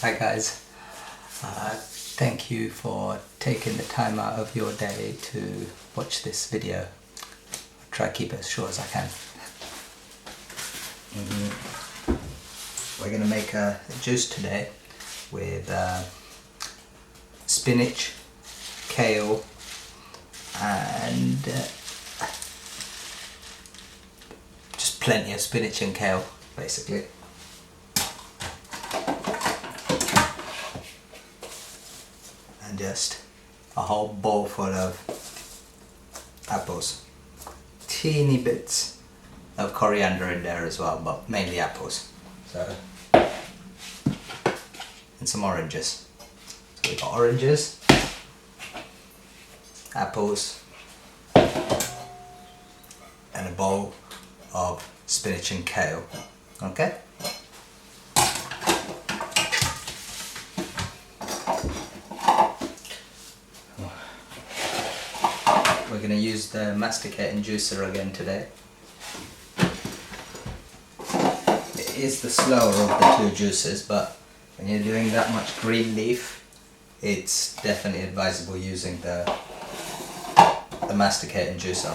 Hi guys, thank you for taking the time out of your day to watch this video. I'll try to keep it as short as I can. We're going to make a juice today with spinach, kale and just plenty of spinach and kale basically. And just a whole bowl full of apples. Teeny bits of coriander in there as well, but mainly apples. So, and some oranges. So we've got oranges, apples, and a bowl of spinach and kale. Okay? We're going to use the masticating juicer again today. It is the slower of the two juices, but when you're doing that much green leaf, it's definitely advisable using the masticating juicer,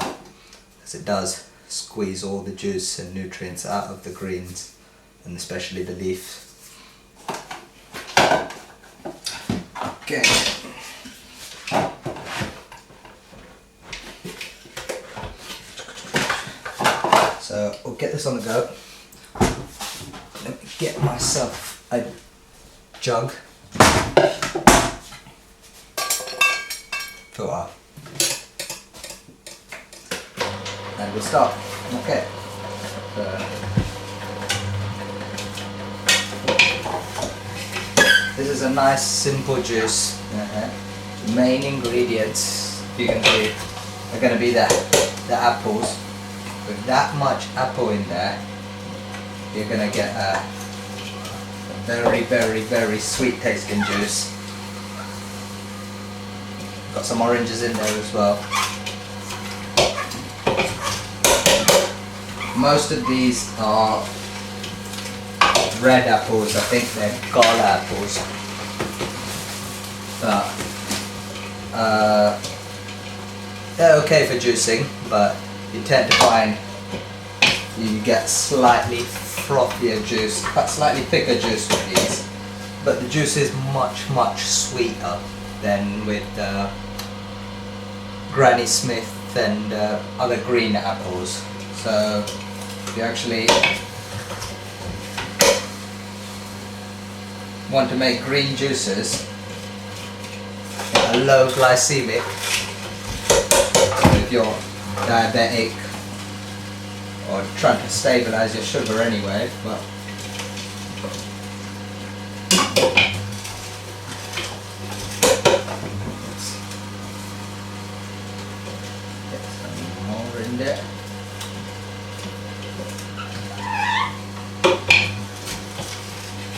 because it does squeeze all the juice and nutrients out of the greens, and especially the leaf. Okay. So we'll get this on the go. Let me get myself a jug. Fill up. And we'll start. Okay. This is a nice simple juice. The main ingredients, you can see, are going to be the apples. With that much apple in there, you're going to get a very sweet tasting juice. Got some oranges in there as well. Most of these are red apples, I think they're gala apples. But they're okay for juicing, but you tend to find you get slightly frothier juice, slightly thicker juice with these, but the juice is much sweeter than with Granny Smith and other green apples. So if you actually want to make green juices that are low glycemic, if you're diabetic or trying to stabilize your sugar anyway, but let's get some more in there.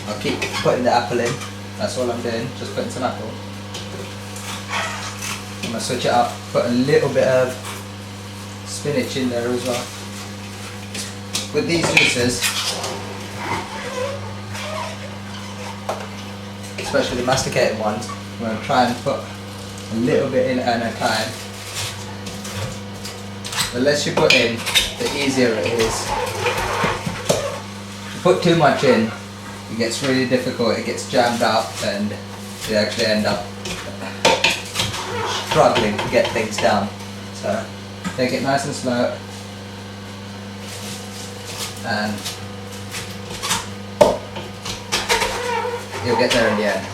I'll keep putting the apple in, that's all I'm doing, just putting some apple. I'm going to switch it up, put a little bit of spinach in there as well. With these juices, especially the masticated ones, I'm going to try and put a little bit in at a time. The less you put in, the easier it is. If you put too much in, it gets really difficult, it gets jammed up, and you actually end up struggling to get things down. So take it nice and slow, and you'll get there in the end.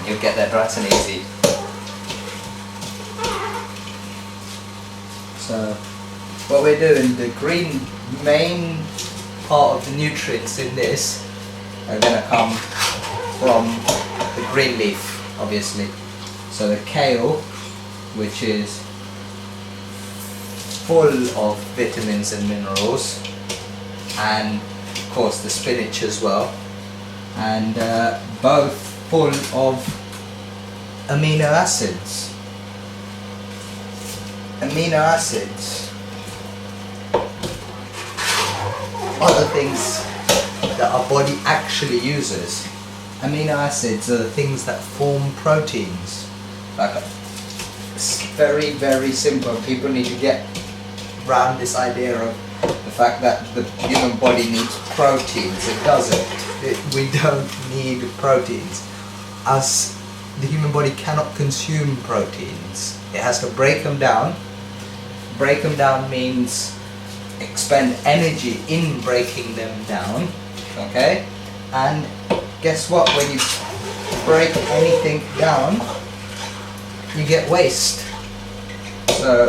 You'll get there nice and easy. So what we're doing, the green main part of the nutrients in this are going to come from the green leaf, obviously. So the kale, which is full of vitamins and minerals, and of course the spinach as well, and both full of amino acids. Amino acids are the things that our body actually uses amino acids are the things that form proteins. Like, it's very, very simple. People need to get around this idea of the fact that the human body needs proteins. It doesn't. We don't need proteins. The human body cannot consume proteins. It has to break them down. Break them down means expend energy in breaking them down. Okay? And guess what? When you break anything down, you get waste. So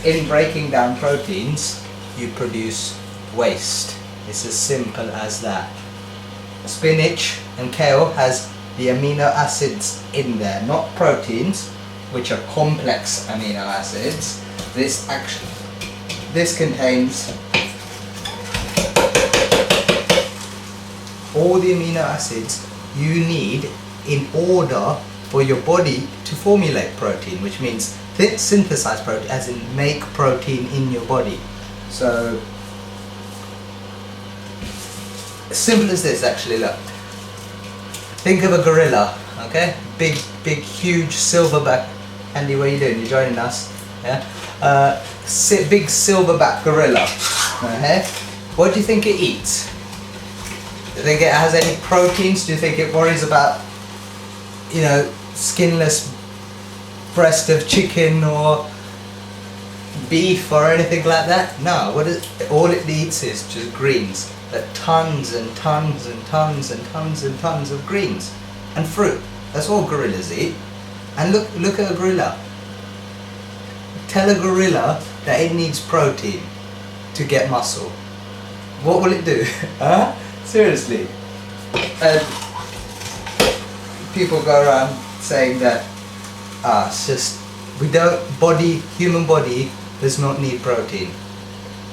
in breaking down proteins, you produce waste. It's as simple as that. Spinach and kale has the amino acids in there, not proteins, which are complex amino acids. This contains all the amino acids you need in order for your body to formulate protein, which means synthesize protein, as in make protein in your body. So, as simple as this, actually. Look, think of a gorilla, okay? Big, huge silverback. Andy, what are you doing? You're joining us, yeah? Big silverback gorilla. Okay? What do you think it eats? Do you think it has any proteins? Do you think it worries about, skinless breast of chicken or beef or anything like that? No. All it eats is just greens. But tons and tons and tons and tons and tons of greens and fruit. That's all gorillas eat. And look at a gorilla. Tell a gorilla that it needs protein to get muscle. What will it do? Huh? Seriously. People go around saying that it's just human body does not need protein.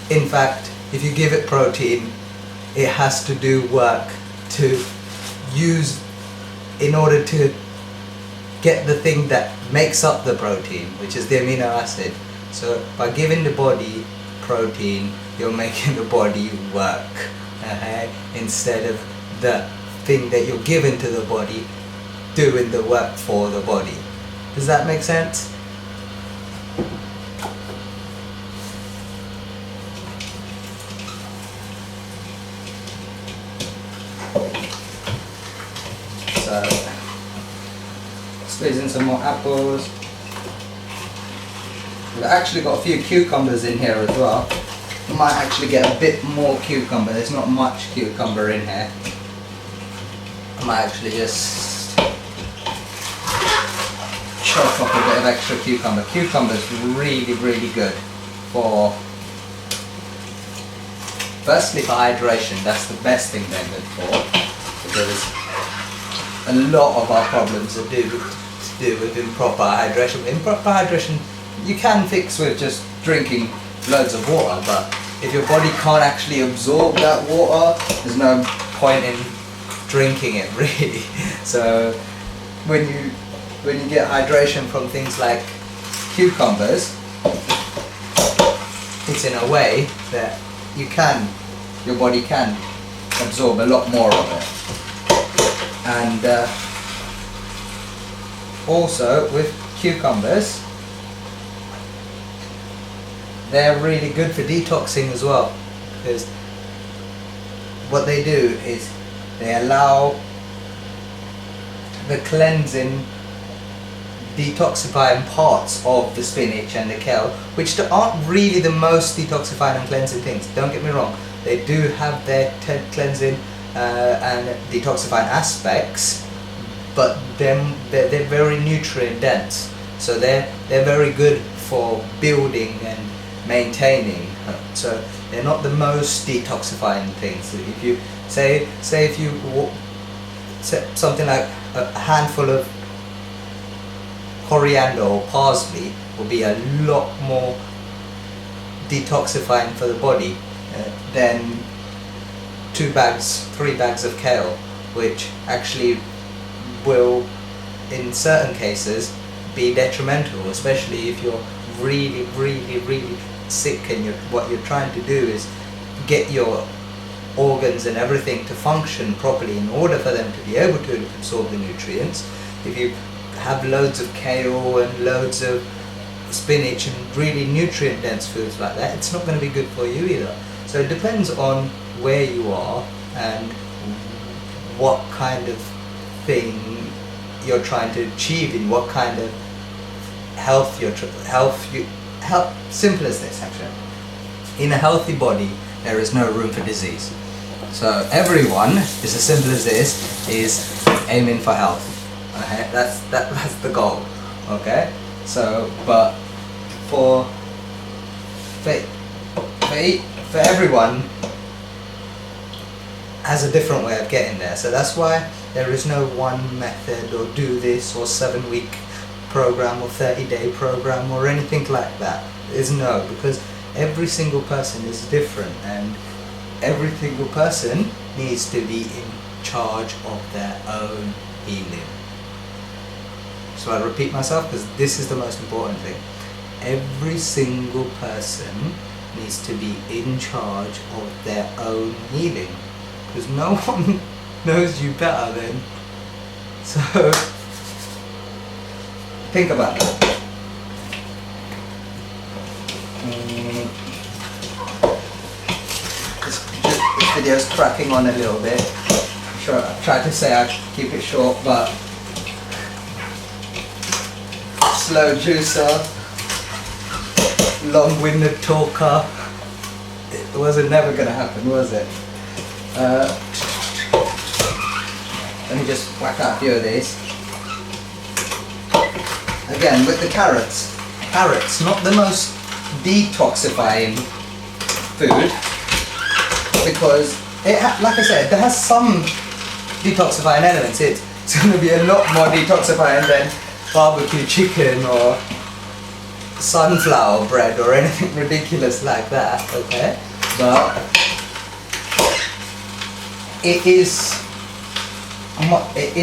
In fact, if you give it protein, it has to do work to use in order to get the thing that makes up the protein, which is the amino acid. So by giving the body protein, you're making the body work, instead of the thing that you're giving to the body doing the work for the body. Does that make sense? So, squeeze in some more apples. We've actually got a few cucumbers in here as well. I might actually get a bit more cucumber. There's not much cucumber in here. I might actually just chop up a bit of extra cucumber. Cucumber's really, really good for, firstly for hydration. That's the best thing they're good for, because a lot of our problems are to do with improper hydration. Improper hydration you can fix with just drinking loads of water, but if your body can't actually absorb that water, there's no point in drinking it, really. So when you get hydration from things like cucumbers, it's in a way that your body can absorb a lot more of it. And also with cucumbers, they're really good for detoxing as well, because what they do is they allow the cleansing, detoxifying parts of the spinach and the kale, which aren't really the most detoxifying and cleansing things. Don't get me wrong, they do have their cleansing and detoxifying aspects, but they're very nutrient dense, so they're very good for building and maintaining. So they're not the most detoxifying things. If you say if you something like a handful of coriander or parsley will be a lot more detoxifying for the body than 3 bags of kale, which actually will in certain cases be detrimental, especially if you're really, really, really sick and what you're trying to do is get your organs and everything to function properly in order for them to be able to absorb the nutrients. If you have loads of kale and loads of spinach and really nutrient dense foods like that, it's not going to be good for you either. So it depends on where you are and what kind of thing you're trying to achieve, in what kind of health simple as this actually. In a healthy body there is no room for disease. So everyone, it's as simple as this, is aiming for health. Okay, that's the goal. Okay, so but for everyone has a different way of getting there. So that's why there is no one method, or do this, or 7-week program, or 30-day program, or anything like that. There's no, because every single person is different, and every single person needs to be in charge of their own healing. So I repeat myself because this is the most important thing. Every single person needs to be in charge of their own healing, because no one knows you better than. So think about that. This video's cracking on a little bit. Sure, I tried to say I'd keep it short, but slow juicer, long-winded talker, it wasn't never gonna happen, was it? Let me just whack out a few of these. Again, with the carrots, not the most detoxifying food, because like I said, there has some detoxifying elements. It's going to be a lot more detoxifying than barbecue chicken or sunflower bread or anything ridiculous like that, okay? But it is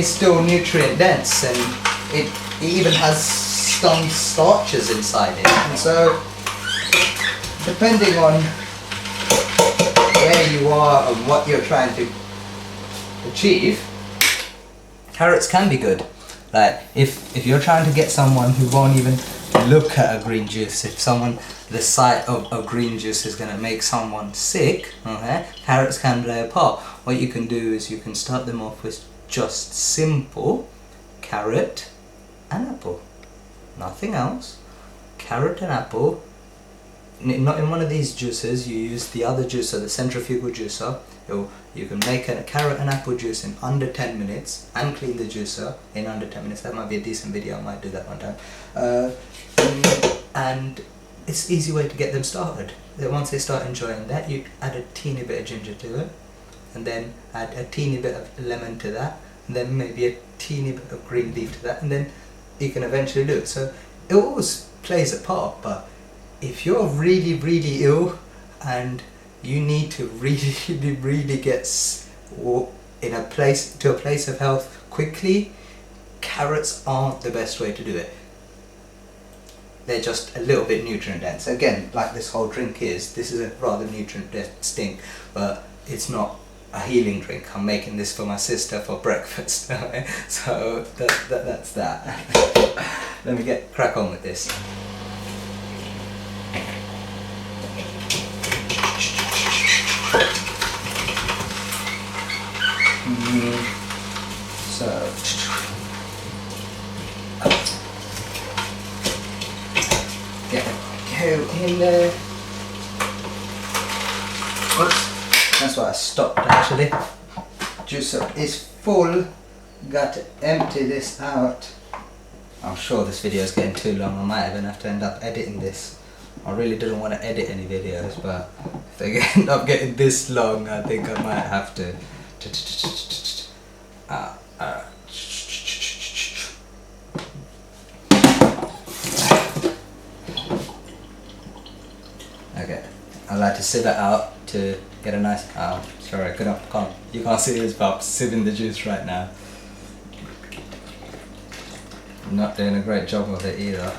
still nutrient dense, and it even has some starches inside it. And so, depending on where you are and what you're trying to achieve, carrots can be good. Like if you're trying to get someone who won't even look at a green juice, if the sight of green juice is going to make someone sick, okay, carrots can play a part. What you can do is you can start them off with just simple carrot and apple, nothing else. Carrot and apple. Not in one of these juicers, you use the other juicer, the centrifugal juicer. You can make a carrot and apple juice in under 10 minutes and clean the juicer in under 10 minutes. That might be a decent video, I might do that one time. And it's an easy way to get them started. Then once they start enjoying that, you add a teeny bit of ginger to it, and then add a teeny bit of lemon to that, and then maybe a teeny bit of green leaf to that, and then you can eventually do it. So it always plays a part, but if you're really, really ill and you need to really get in a place of health quickly, carrots aren't the best way to do it. They're just a little bit nutrient dense. Again, like this whole drink is, this is a rather nutrient dense thing, but it's not a healing drink. I'm making this for my sister for breakfast. So that's that. Let me crack on with this. So get the kale in there. Oops, that's why I stopped actually. Juicer is full. Got to empty this out. I'm sure this video is getting too long. I might even have to end up editing this. I really didn't want to edit any videos, but if they end up getting this long, I think I might have to. Okay, I like to sieve it out to get a nice. Sorry, you can't see this, but I'm sieving the juice right now. I'm not doing a great job of it either.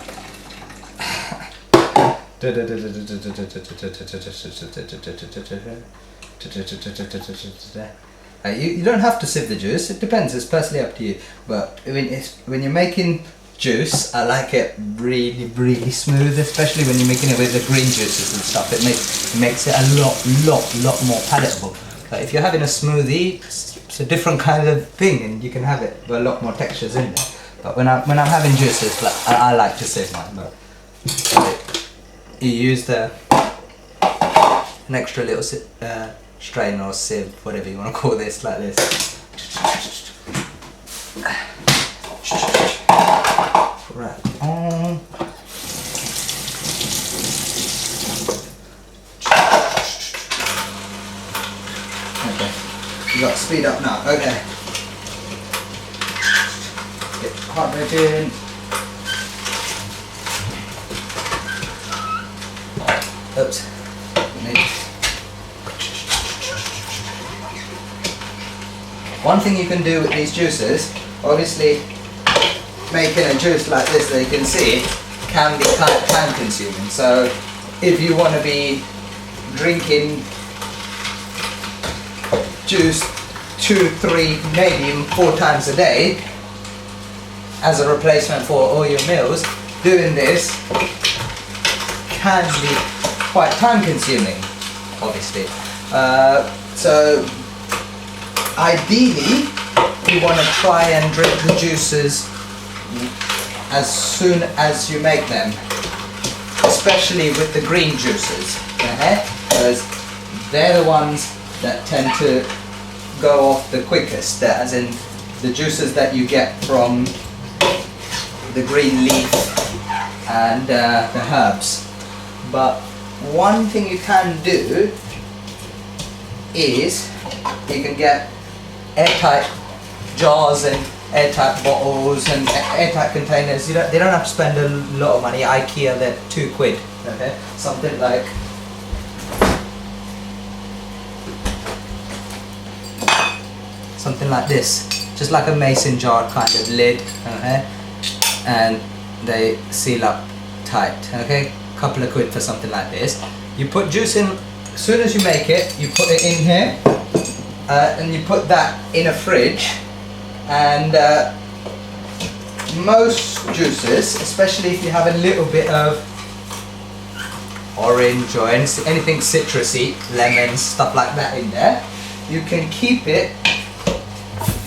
You don't have to sieve the juice, it depends, it's personally up to you. But when you're making juice, I like it really smooth, especially when you're making it with the green juices and stuff. It makes it a lot more palatable. But if you're having a smoothie, it's a different kind of thing, and you can have it with a lot more textures in there. But when I'm having juices, like, I like to sieve mine. But you use an extra little strain or sieve, whatever you want to call this, like this. Right on. Okay, you got to speed up now. Okay. Get heart rate in. Oops. One thing you can do with these juices, obviously making a juice like this that you can see can be time consuming. So if you want to be drinking juice 2, 3, maybe even 4 times a day as a replacement for all your meals, doing this can be quite time consuming, obviously. So ideally you want to try and drink the juices as soon as you make them, especially with the green juices, because they're the ones that tend to go off the quickest, as in the juices that you get from the green leaf and the herbs. But one thing you can do is you can get airtight jars and airtight bottles and airtight containers. They don't have to spend a lot of money. IKEA, they're £2. Okay, something like this, just like a mason jar kind of lid. Okay, and they seal up tight. Okay, couple of quid for something like this. You put juice in as soon as you make it. You put it in here, and you put that in a fridge. And most juices, especially if you have a little bit of orange or anything citrusy, lemons, stuff like that in there, you can keep it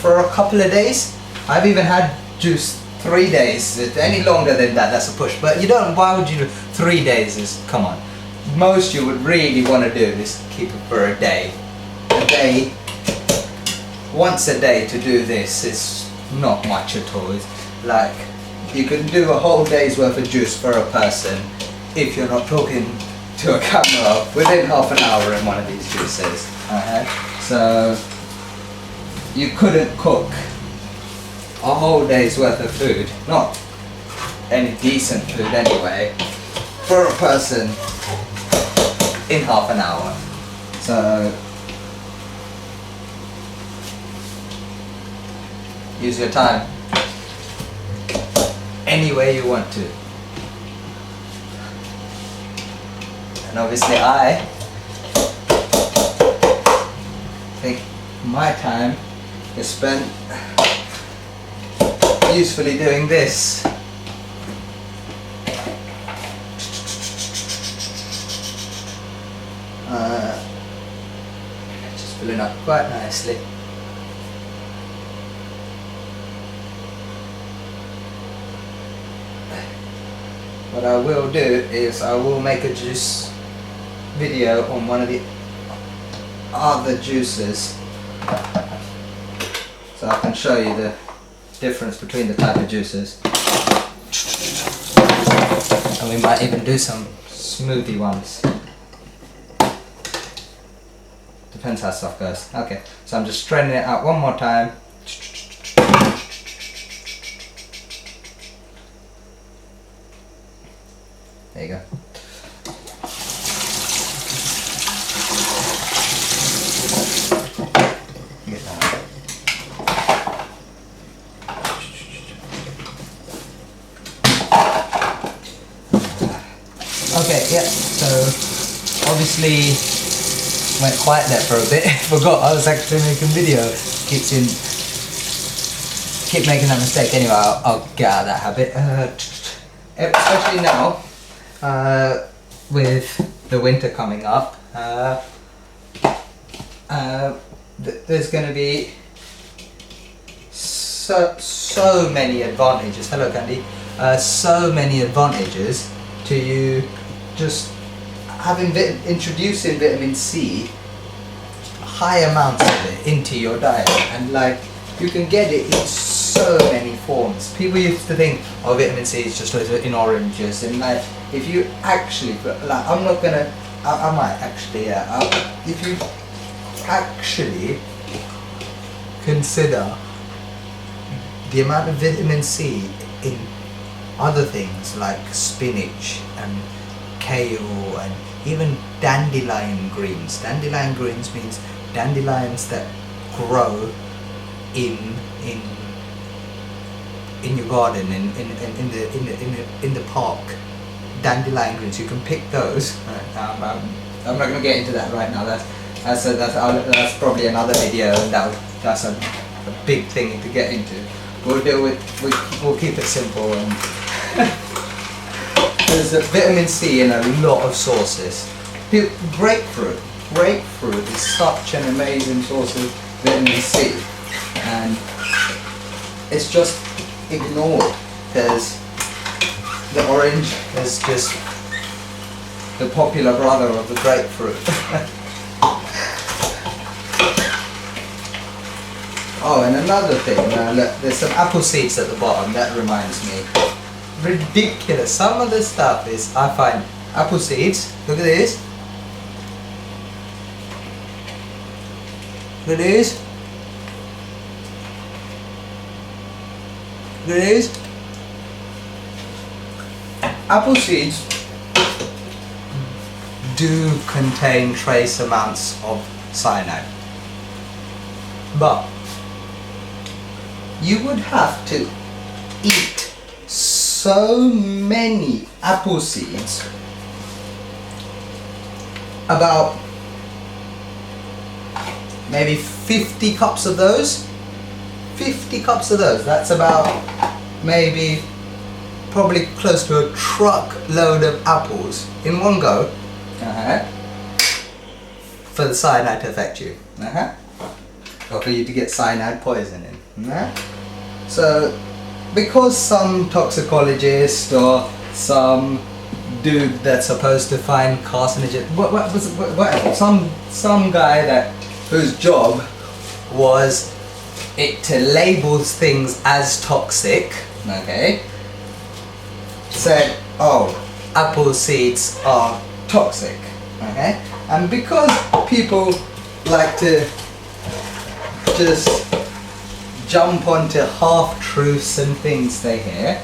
for a couple of days. I've even had juice 3 days. Any longer than that, that's a push. But you don't, why would you do 3 days? Come on. Most you would really want to do is keep it for a day. Once a day to do this is not much at all. It's like you can do a whole day's worth of juice for a person if you're not talking to a camera within half an hour in one of these juices. So you couldn't cook a whole day's worth of food, not any decent food anyway, for a person in half an hour. So use your time any way you want to. And obviously I think my time is spent usefully doing this. Just filling up quite nicely. What I will do is I will make a juice video on one of the other juices, so I can show you the difference between the type of juices. And we might even do some smoothie ones. Depends how stuff goes. Okay, so I'm just straining it out one more time. There you go. Get that. Okay, yeah, so obviously went quiet there for a bit. Forgot I was actually making video. Keep making that mistake. Anyway, I'll get out of that habit. Especially now, with the winter coming up, there's going to be so many advantages. Hello, Candy. So many advantages to you just introducing vitamin C, high amounts of it into your diet, and like you can get it in so many forms. People used to think, oh, vitamin C is just in oranges, and like if you actually, like I might actually, if you actually consider the amount of vitamin C in other things like spinach and kale and even dandelion greens. Dandelion greens means dandelions that grow in your garden, in the park. Dandelion greens, you can pick those. I'm not going to get into that right now. That's probably another video, and that's a big thing to get into. We'll keep it simple. And there's vitamin C in a lot of sources. Grapefruit is such an amazing source of vitamin C, and it's just ignored because the orange is just the popular brother of the grapefruit. Oh, and another thing, look, there's some apple seeds at the bottom. That reminds me. Ridiculous. Some of the stuff is, I find, apple seeds. Look at this. Look at this. Look at this. Apple seeds do contain trace amounts of cyanide, but you would have to eat so many apple seeds, about maybe 50 cups of those. 50 cups of those, that's about maybe probably close to a truck load of apples in one go, for the cyanide to affect you, or for you to get cyanide poisoning. So because some toxicologist or some dude that's supposed to find carcinogen, whatever, some guy whose job was it to label things as toxic, said, oh, apple seeds are toxic, and because people like to just jump onto half-truths and things they hear,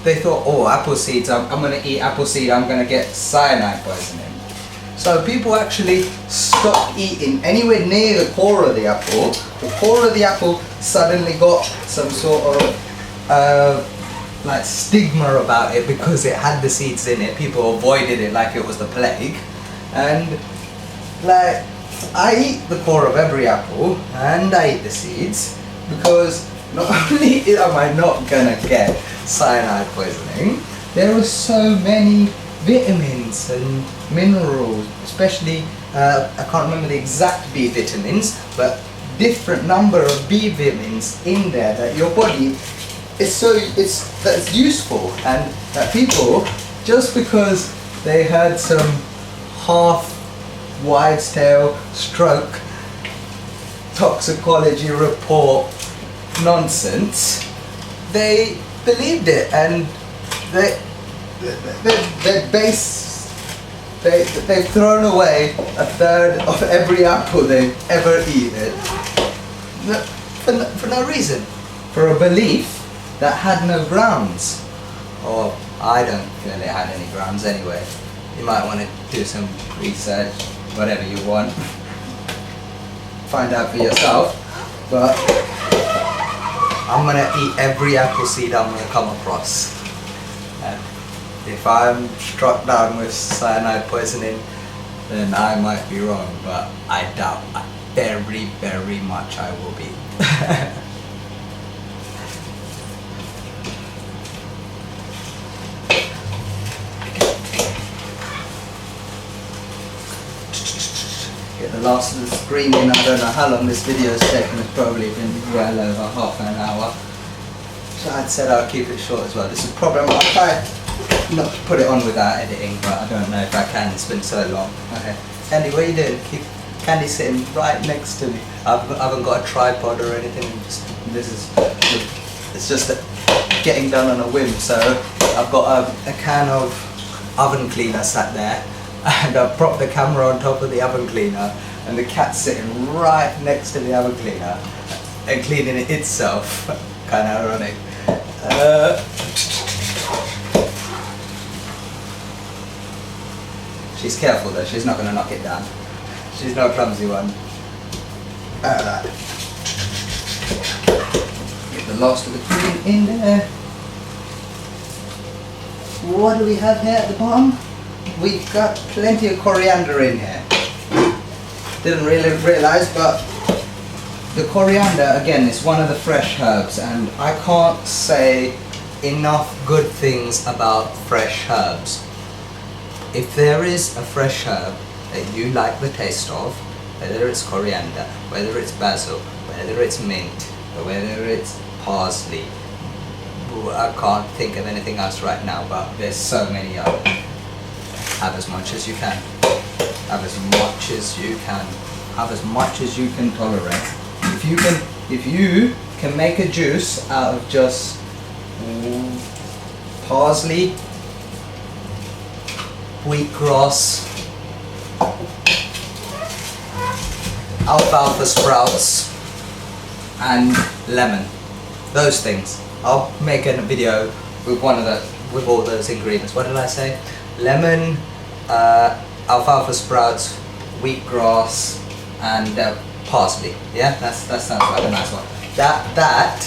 they thought, oh, apple seeds, I'm going to eat apple seed, I'm going to get cyanide poisoning. So people actually stopped eating anywhere near the core of the apple. The core of the apple suddenly got some sort of like stigma about it because it had the seeds in it. People avoided it like it was the plague. And like, I eat the core of every apple and I eat the seeds because not only am I not gonna get cyanide poisoning, there are so many vitamins and minerals, especially I can't remember the exact B vitamins, but different number of B vitamins in there that your body is that's useful, and that people, just because they had some half wives' tale stroke toxicology report nonsense, they believed it, and they've thrown away a third of every apple they've ever eaten for no reason, for a belief that had no grounds. Or I don't feel it had any grounds anyway. You might want to do some research, whatever you want, find out for yourself, but I'm gonna eat every apple seed I'm gonna come across. And if I'm struck down with cyanide poisoning, then I might be wrong, but I doubt very, very much I will be. Get the last of the screen in. I don't know how long this video has taken. It's probably been well over half an hour. So I'd said I'll keep it short as well. This is probably, I'll try not to put it on without editing, but I don't know if I can. It's been so long. Okay. Candy, what are you doing? Keep Candy sitting right next to me. I haven't got a tripod or anything. It's just getting done on a whim. So I've got a can of oven cleaner sat there, and I've propped the camera on top of the oven cleaner, and the cat's sitting right next to the oven cleaner and cleaning it itself. Kind of ironic. She's careful though, she's not going to knock it down. She's no clumsy one. Get the last of the cream in there. What do we have here at the bottom? We've got plenty of coriander in here. Didn't really realise, but the coriander, again, is one of the fresh herbs, and I can't say enough good things about fresh herbs. If there is a fresh herb that you like the taste of, whether it's coriander, whether it's basil, whether it's mint, or whether it's parsley, I can't think of anything else right now, but there's so many of them. Have as much as you can. Have as much as you can. Have as much as you can tolerate. If you can make a juice out of just parsley, wheatgrass, alfalfa sprouts, and lemon, those things. I'll make a video with with all those ingredients. What did I say? Lemon, alfalfa sprouts, wheatgrass, and parsley. Yeah, that sounds like a nice one. That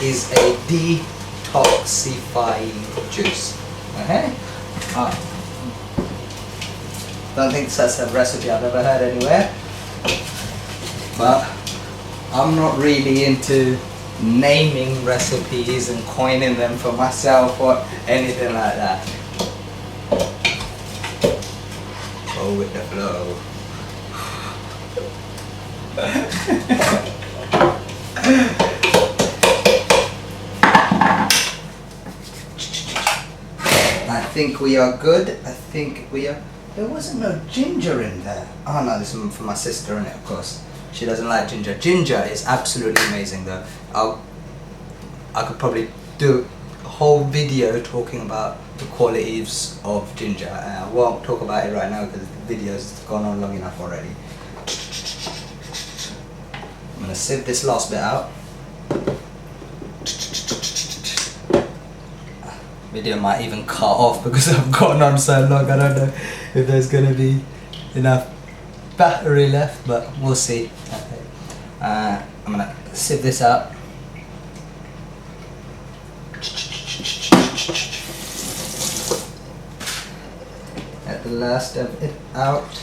is a detoxifying juice. Okay. Don't think that's a recipe I've ever heard anywhere, but I'm not really into naming recipes and coining them for myself or anything like that. Go with the flow. I think we are good. I think we are. There wasn't no ginger in there. Oh no, this is for my sister, in it, of course. She doesn't like ginger. Ginger is absolutely amazing though. I could probably do a whole video talking about the qualities of ginger. I won't talk about it right now because the video's gone on long enough already. I'm going to sieve this last bit out. Video might even cut off because I've gone on so long. I don't know if there's going to be enough battery left, but we'll see. Okay. I'm going to sieve this out. Get the last of it out.